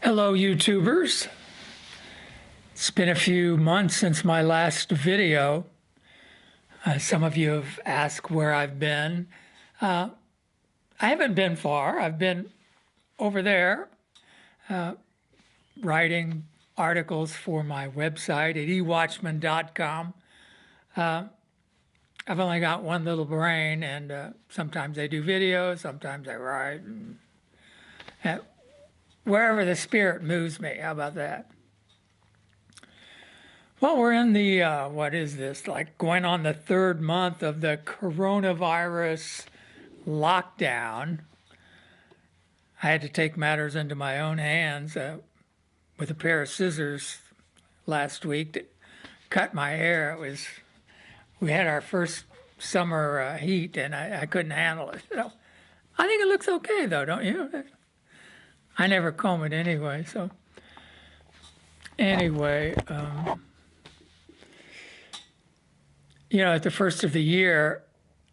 Hello, YouTubers. It's been a few months since my last video. Some of you have asked where I've been. I haven't been far. I've been over there writing articles for my website at ewatchman.com. I've only got one little brain, and sometimes I do videos, sometimes I write. And wherever the spirit moves me, how about that? Well, we're in the, what is this, like going on the third month of the coronavirus lockdown. I had to take matters into my own hands with a pair of scissors last week to cut my hair. We had our first summer heat, and I couldn't handle it. So I think it looks okay, though, don't you? I never comb it anyway, so anyway. At the first of the year,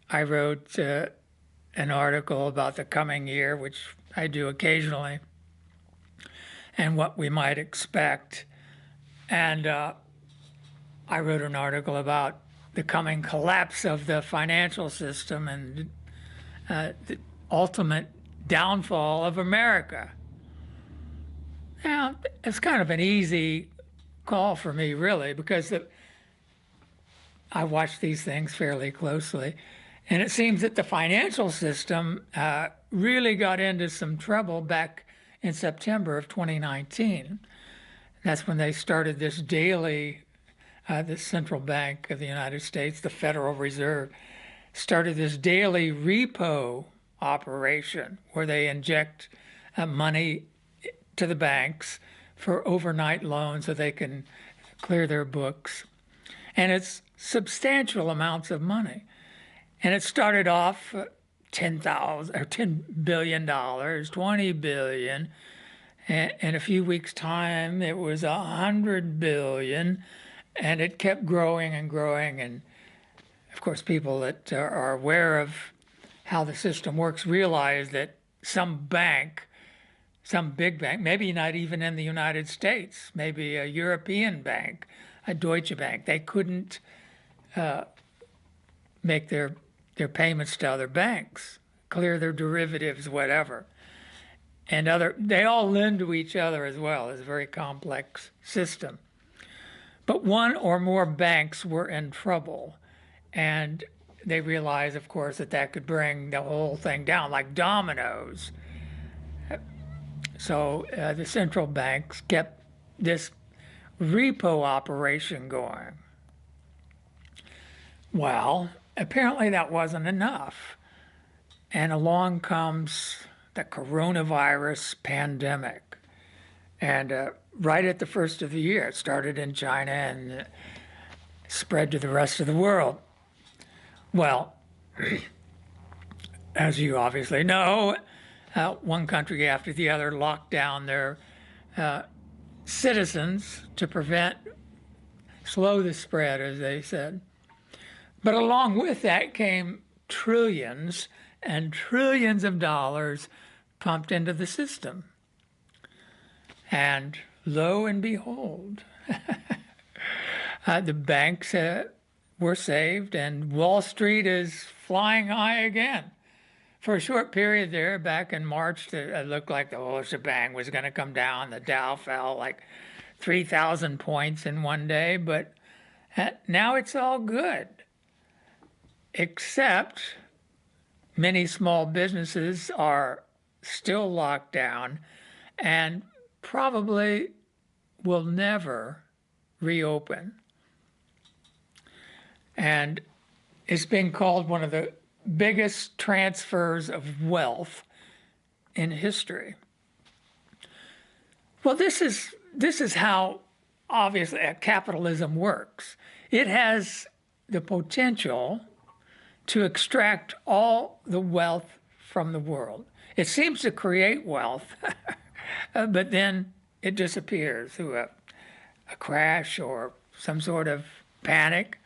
I wrote an article about the coming year, which I do occasionally, and what we might expect. And I wrote an article about the coming collapse of the financial system and the ultimate downfall of America. Now, it's kind of an easy call for me, really, because I watch these things fairly closely. And it seems that the financial system really got into some trouble back in September of 2019. That's when they started this daily, the Central Bank of the United States, the Federal Reserve, started this daily repo operation where they inject money to the banks for overnight loans so they can clear their books. And it's substantial amounts of money. And it started off $10 billion, $20 billion. And in a few weeks' time, it was $100 billion. And it kept growing and growing. And of course, people that are aware of how the system works realize that some big bank, maybe not even in the United States, maybe a European bank, a Deutsche Bank, they couldn't make their payments to other banks, clear their derivatives, whatever. And they all lend to each other as well. It's a very complex system. But one or more banks were in trouble. And they realized, of course, that could bring the whole thing down like dominoes. So the central banks kept this repo operation going. Well, apparently that wasn't enough. And along comes the coronavirus pandemic. And right at the first of the year, it started in China and spread to the rest of the world. Well, as you obviously know, one country after the other locked down their citizens to slow the spread, as they said. But along with that came trillions and trillions of dollars pumped into the system. And lo and behold, the banks were saved, and Wall Street is flying high again. For a short period there, back in March, it looked like the whole shebang was going to come down. The Dow fell like 3,000 points in one day, but now it's all good. Except many small businesses are still locked down and probably will never reopen. And it's been called one of the biggest transfers of wealth in history. Well, this is how obviously capitalism works. It has the potential to extract all the wealth from the world. It seems to create wealth, but then it disappears through a crash or some sort of panic.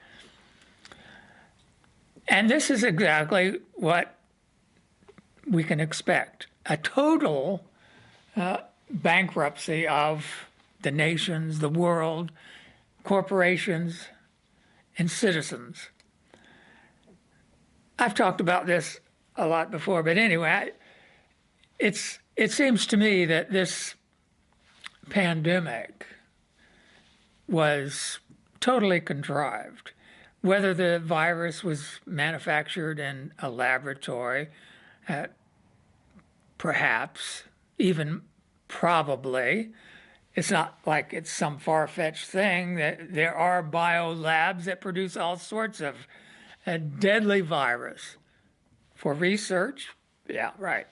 And this is exactly what we can expect. A total bankruptcy of the nations, the world, corporations, and citizens. I've talked about this a lot before, but anyway, it seems to me that this pandemic was totally contrived. Whether the virus was manufactured in a laboratory, perhaps, even probably. It's not like it's some far-fetched thing. That there are bio labs that produce all sorts of deadly virus for research. Yeah, right.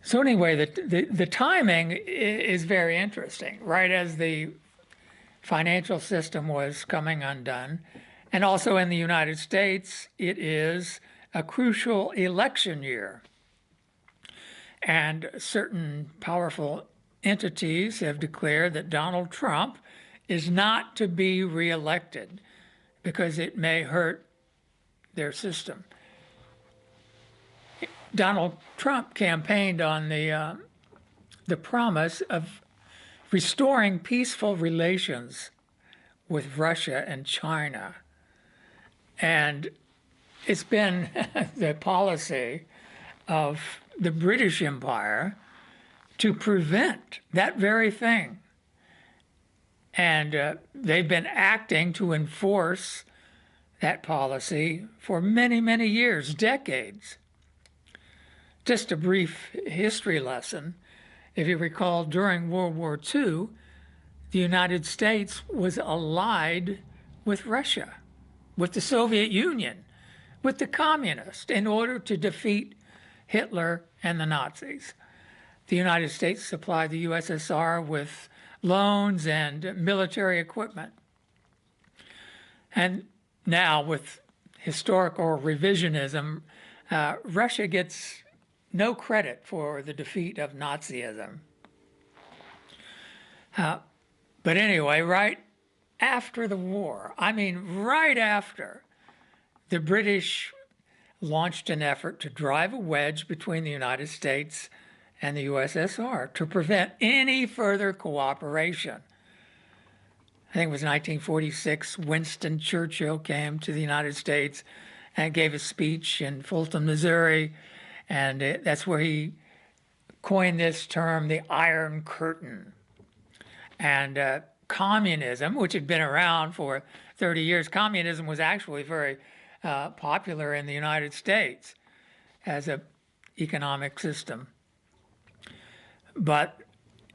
So anyway, the timing is very interesting, right as the financial system was coming undone. And also in the United States, it is a crucial election year. And certain powerful entities have declared that Donald Trump is not to be reelected because it may hurt their system. Donald Trump campaigned on the promise of restoring peaceful relations with Russia and China. And it's been the policy of the British Empire to prevent that very thing. And they've been acting to enforce that policy for many, many years, decades. Just a brief history lesson. If you recall, during World War II, the United States was allied with Russia, with the Soviet Union, with the communists, in order to defeat Hitler and the Nazis. The United States supplied the USSR with loans and military equipment. And now, with historical revisionism, Russia gets no credit for the defeat of Nazism. But anyway, right after the war, I mean right after, the British launched an effort to drive a wedge between the United States and the USSR to prevent any further cooperation. I think it was 1946, Winston Churchill came to the United States and gave a speech in Fulton, Missouri, and that's where he coined this term, the Iron Curtain. And communism, which had been around for 30 years, communism was actually very popular in the United States as an economic system. But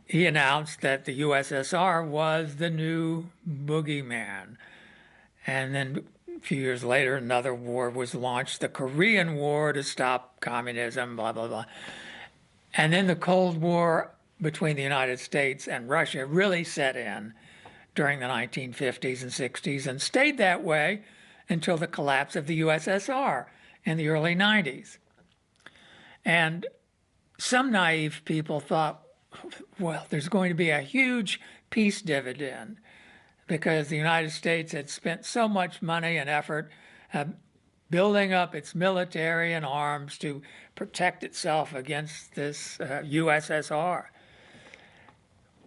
he announced that the USSR was the new boogeyman. And then a few years later, another war was launched, the Korean War, to stop communism, blah, blah, blah. And then the Cold War between the United States and Russia really set in during the 1950s and 60s and stayed that way until the collapse of the USSR in the early 90s. And some naive people thought, well, there's going to be a huge peace dividend because the United States had spent so much money and effort building up its military and arms to protect itself against this USSR.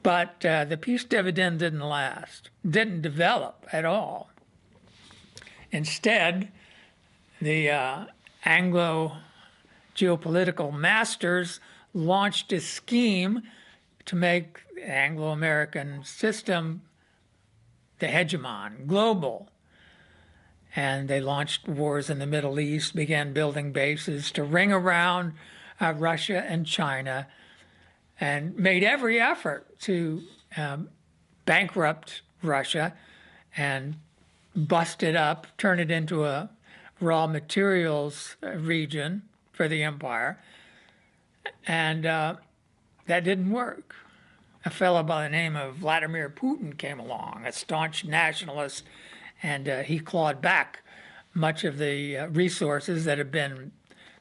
But the peace dividend didn't last, didn't develop at all. Instead, the Anglo geopolitical masters launched a scheme to make the Anglo-American system the hegemon, global. And they launched wars in the Middle East, began building bases to ring around Russia and China, and made every effort to bankrupt Russia and bust it up, turn it into a raw materials region for the empire. And that didn't work. A fellow by the name of Vladimir Putin came along, a staunch nationalist, and he clawed back much of the resources that had been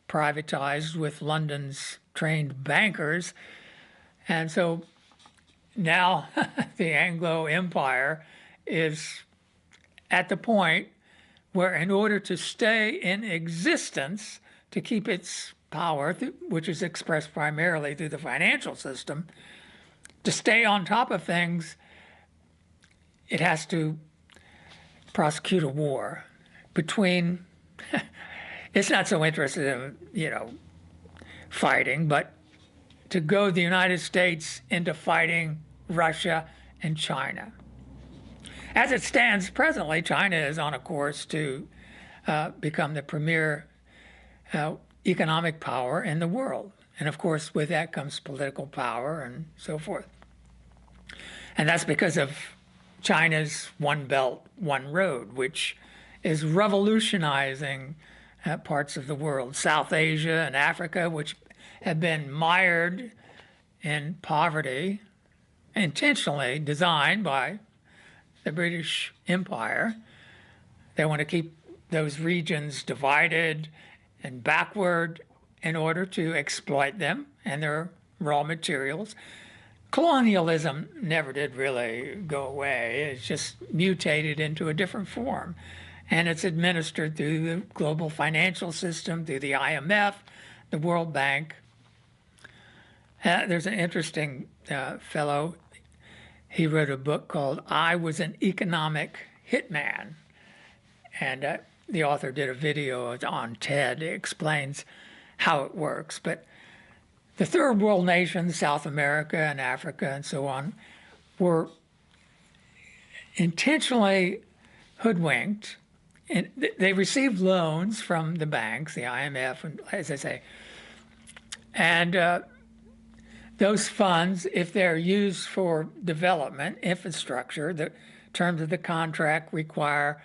privatized with London's trained bankers. And so now the Anglo Empire is at the point where, in order to stay in existence, to keep its power, which is expressed primarily through the financial system, to stay on top of things, it has to prosecute a war between, it's not so interested in, fighting, but to go the United States into fighting Russia and China. As it stands presently, China is on a course to become the premier economic power in the world. And of course, with that comes political power and so forth. And that's because of China's One Belt, One Road, which is revolutionizing parts of the world. South Asia and Africa, which have been mired in poverty, intentionally designed by the British Empire. They want to keep those regions divided and backward in order to exploit them and their raw materials. Colonialism never did really go away. It's just mutated into a different form. And it's administered through the global financial system, through the IMF, the World Bank. There's an interesting fellow. He wrote a book called I Was an Economic Hitman. And the author did a video on TED. It explains how it works. But the third world nations, South America and Africa and so on, were intentionally hoodwinked. And they received loans from the banks, the IMF, and, as I say. And those funds, if they're used for development, infrastructure, the terms of the contract require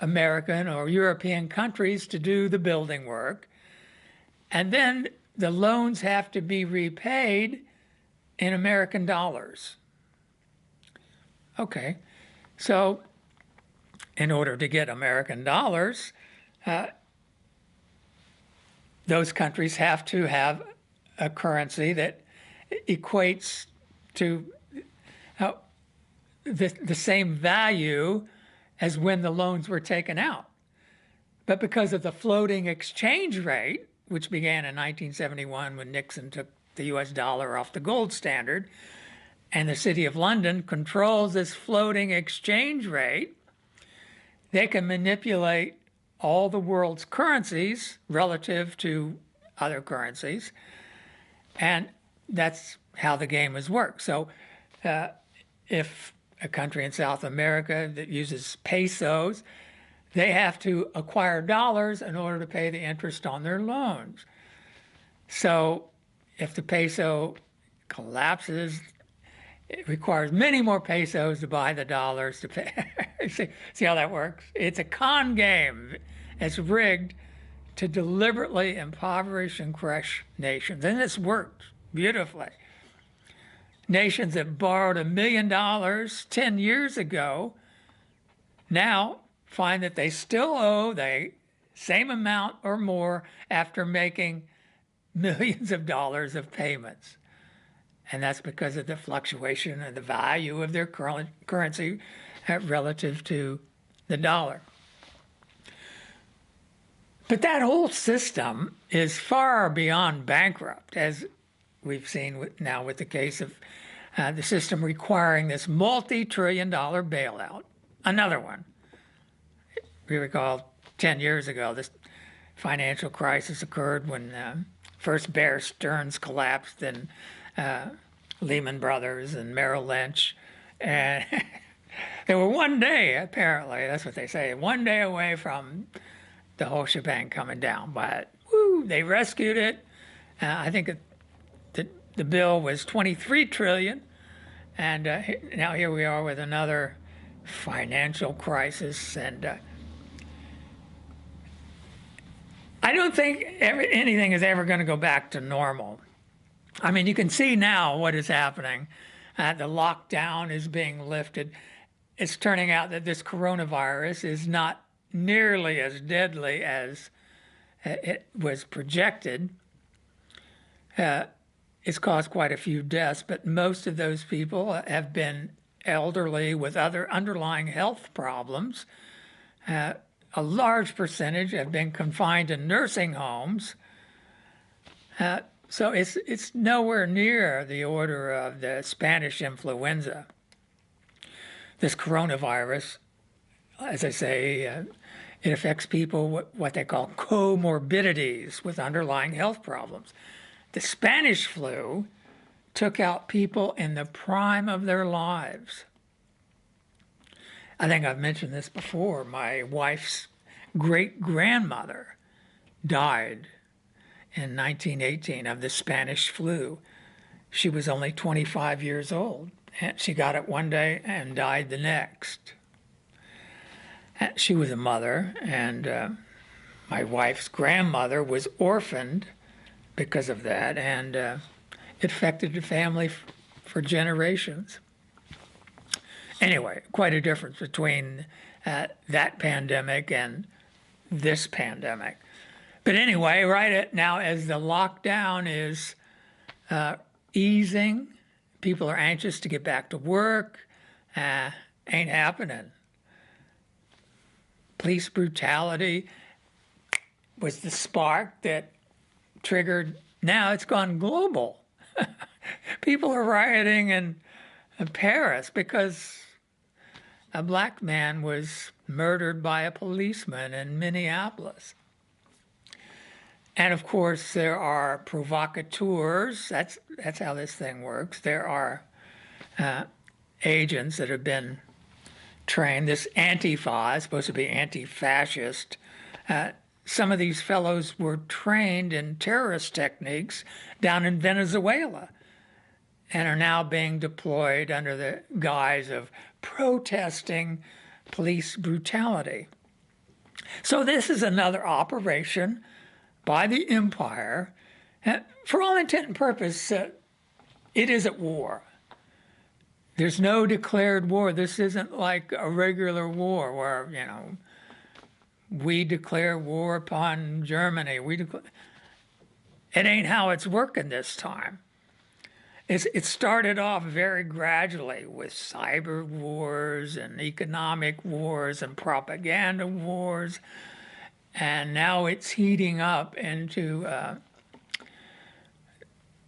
American or European countries to do the building work. And then the loans have to be repaid in American dollars. Okay, so in order to get American dollars, those countries have to have a currency that equates to the same value as when the loans were taken out. But because of the floating exchange rate, which began in 1971 when Nixon took the US dollar off the gold standard, and the City of London controls this floating exchange rate, they can manipulate all the world's currencies relative to other currencies, and that's how the game has worked. So if a country in South America that uses pesos, they have to acquire dollars in order to pay the interest on their loans. So if the peso collapses, it requires many more pesos to buy the dollars to pay. See how that works? It's a con game. It's rigged to deliberately impoverish and crush nations. And it's worked beautifully. Nations that borrowed $1 million 10 years ago now find that they still owe the same amount or more after making millions of dollars of payments. And that's because of the fluctuation of the value of their currency relative to the dollar. But that whole system is far beyond bankrupt, as we've seen now with the case of the system requiring this multi-trillion-dollar bailout. Another one. We recall 10 years ago, this financial crisis occurred when first Bear Stearns collapsed and Lehman Brothers and Merrill Lynch. And they were one day, apparently, that's what they say, one day away from the whole shebang coming down. But woo, they rescued it. I think the bill was $23 trillion. And now here we are with another financial crisis. And I don't think anything is ever going to go back to normal. I mean, you can see now what is happening. The lockdown is being lifted. It's turning out that this coronavirus is not nearly as deadly as it was projected. It's caused quite a few deaths, but most of those people have been elderly with other underlying health problems. a large percentage have been confined to nursing homes. So it's nowhere near the order of the Spanish influenza. This coronavirus, as I say, it affects people what they call comorbidities with underlying health problems. The Spanish flu took out people in the prime of their lives. I think I've mentioned this before. My wife's great-grandmother died in 1918 of the Spanish flu. She was only 25 years old. And she got it one day and died the next. She was a mother, and my wife's grandmother was orphaned because of that, and it affected the family for generations. Anyway, quite a difference between that pandemic and this pandemic. But anyway, right now, as the lockdown is easing, people are anxious to get back to work. Ain't happening. Police brutality was the spark that triggered. Now it's gone global. People are rioting in Paris because a black man was murdered by a policeman in Minneapolis. And of course, there are provocateurs. That's how this thing works. There are agents that have been trained. This ANTIFA is supposed to be anti-fascist. Some of these fellows were trained in terrorist techniques down in Venezuela and are now being deployed under the guise of protesting police brutality. So this is another operation by the empire. For all intent and purpose, it is at war. There's no declared war. This isn't like a regular war where, we declare war upon Germany. It ain't how it's working this time. It started off very gradually with cyber wars and economic wars and propaganda wars. And now it's heating up into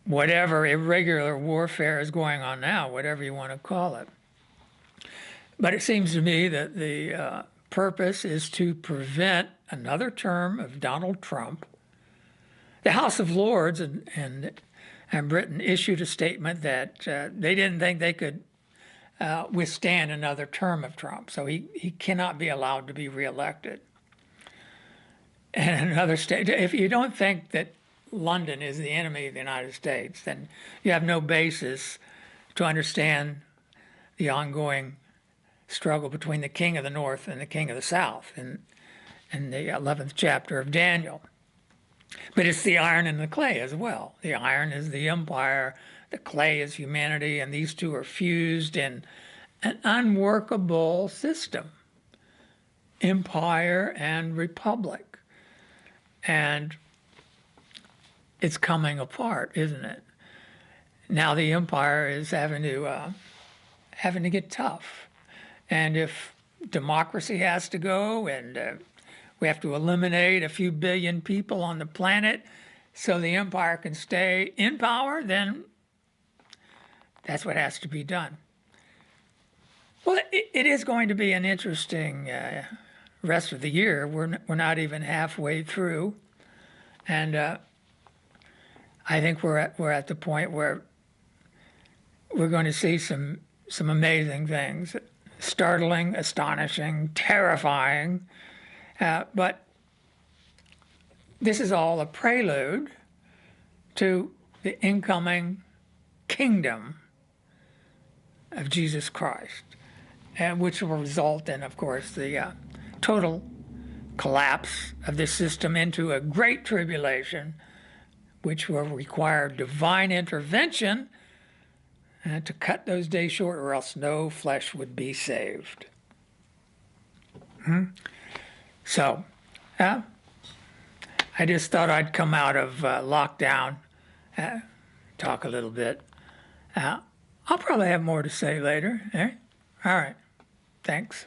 whatever irregular warfare is going on now, whatever you want to call it. But it seems to me that the purpose is to prevent another term of Donald Trump. The House of Lords and Britain issued a statement that they didn't think they could withstand another term of Trump, so he cannot be allowed to be reelected. And another state, if you don't think that London is the enemy of the United States, then you have no basis to understand the ongoing struggle between the king of the north and the king of the south in the 11th chapter of Daniel. But it's the iron and the clay as well. The iron is the empire, the clay is humanity, and these two are fused in an unworkable system, empire and republic. And it's coming apart, isn't it? Now the empire is having to get tough. And if democracy has to go and we have to eliminate a few billion people on the planet so the empire can stay in power, then that's what has to be done. Well, it is going to be an interesting rest of the year. We're not even halfway through. And I think we're at the point where we're going to see some amazing things. Startling, astonishing, terrifying. But this is all a prelude to the incoming kingdom of Jesus Christ, which will result in, of course, the total collapse of this system into a great tribulation, which will require divine intervention to cut those days short, or else no flesh would be saved. So, I just thought I'd come out of lockdown, talk a little bit. I'll probably have more to say later. Eh? All right. Thanks.